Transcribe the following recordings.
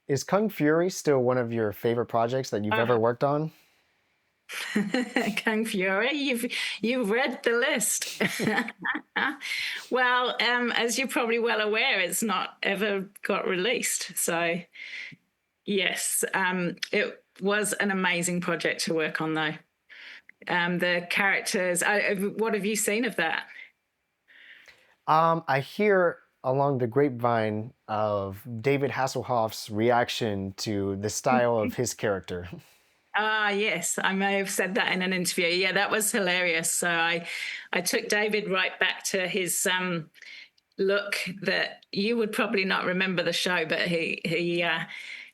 Is Kung Fury still one of your favorite projects that you've ever Ah, worked on? Kung Fury, you've read the list. Well, as you're probably well aware, it's not ever got released. So yes, it was an amazing project to work on, though. The characters. What have you seen of that? I hear along the grapevine of David Hasselhoff's reaction to the style of his character. Ah, yes, I may have said that in an interview. Yeah, that was hilarious. So I took David right back to his look that you would probably not remember the show, but he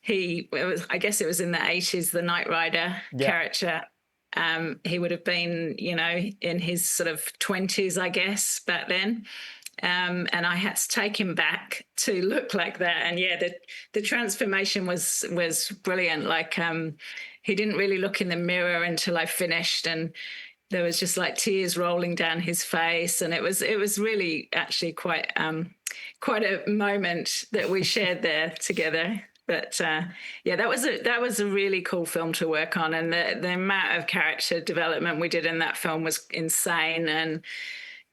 it was, I guess it was in the 80s, the Knight Rider Yeah. character. He would have been, in his sort of 20s, I guess, back then. And I had to take him back to look like that. And yeah, the transformation was brilliant. Like he didn't really look in the mirror until I finished, and there was just like tears rolling down his face, and it was really actually quite a moment that we shared there together. But yeah, that was a really cool film to work on, and the amount of character development we did in that film was insane.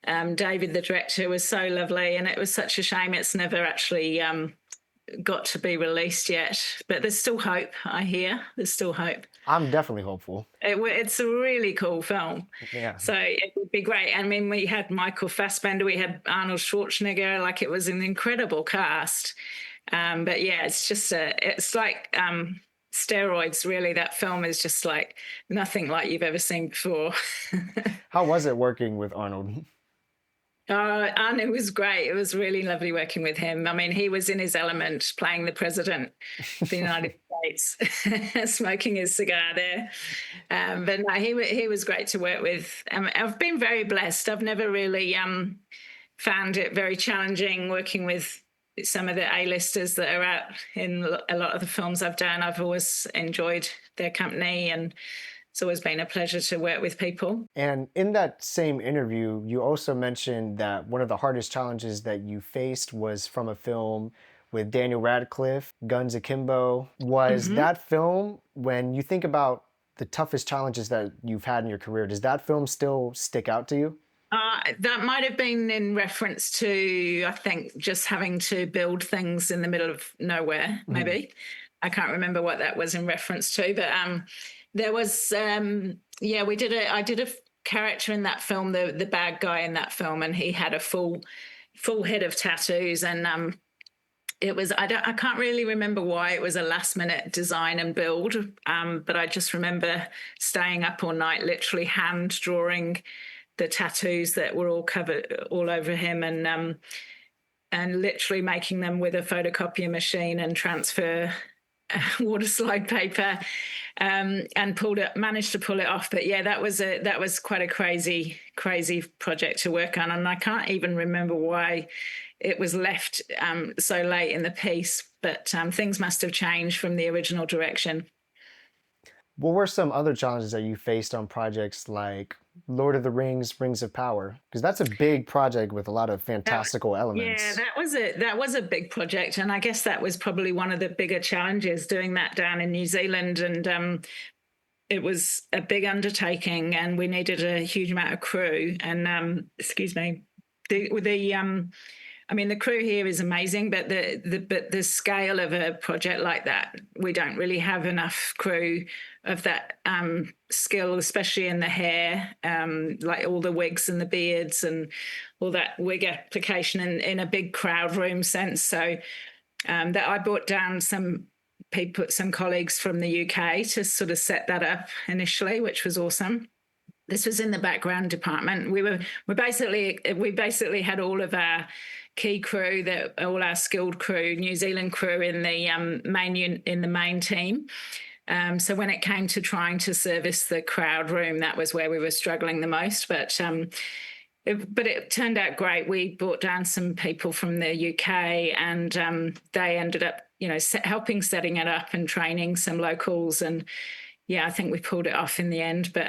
And David, the director, was so lovely, and it was such a shame it's never actually got to be released yet. But there's still hope. I hear there's still hope. I'm definitely hopeful. It's a really cool film. Yeah. So it would be great. I mean, we had Michael Fassbender, we had Arnold Schwarzenegger. Like, it was an incredible cast. But yeah, it's like steroids. Really, that film is just like nothing like you've ever seen before. How was it working with Arnold? And it was great. It was really lovely working with him. I mean, he was in his element playing the president of the United States, smoking his cigar there. But no, he was great to work with. I've been very blessed. I've never really found it very challenging working with some of the A-listers that are out in a lot of the films I've done. I've always enjoyed their company, and it's always been a pleasure to work with people. And in that same interview, you also mentioned that one of the hardest challenges that you faced was from a film with Daniel Radcliffe, Guns Akimbo. Was Mhm. that film, when you think about the toughest challenges that you've had in your career, does that film still stick out to you? That might have been in reference to, I think, just having to build things in the middle of nowhere, Mhm. maybe. I can't remember what that was in reference to, but there was, yeah, I did a character in that film, the bad guy in that film, and he had a full head of tattoos. And I can't really remember why it was a last minute design and build, but I just remember staying up all night, literally hand drawing the tattoos that were all covered all over him, and literally making them with a photocopier machine and transfer water slide paper, and managed to pull it off. But yeah, that was quite a crazy project to work on, and I can't even remember why it was left so late in the piece. But things must have changed from the original direction. What were some other challenges that you faced on projects like Lord of the Rings, Rings of Power? Because that's a big project with a lot of That, fantastical yeah, elements. that was a big project, and I guess that was probably one of the bigger challenges doing that down in New Zealand. And it was a big undertaking, and we needed a huge amount of crew. And excuse me, the I mean, the crew here is amazing, but the scale of a project like that, we don't really have enough crew of that skill, especially in the hair, like all the wigs and the beards and all that wig application in a big crowd room sense. So that I brought down some people, some colleagues from the UK to sort of set that up initially, which was awesome. This was in the background department. We basically had all of our key crew, that all our skilled crew, New Zealand crew, in the main team. So when it came to trying to service the crowd room, that was where we were struggling the most. But it turned out great. We brought down some people from the UK, and they ended up, helping setting it up and training some locals. And yeah, I think we pulled it off in the end. But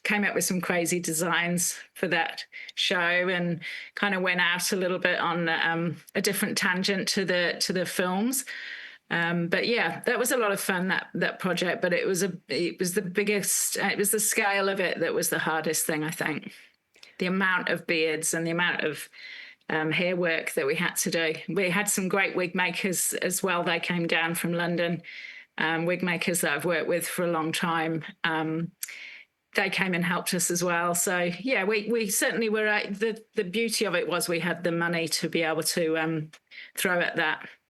came up with some crazy designs for that show, and kind of went out a little bit on a different tangent to the films. But yeah, that was a lot of fun, that project. But it was the biggest. It was the scale of it that was the hardest thing, I think. The amount of beards and the amount of hair work that we had to do. We had some great wig makers as well. They came down from London, wig makers that I've worked with for a long time. They came and helped us as well. So yeah, we certainly were. The beauty of it was we had the money to be able to throw at that.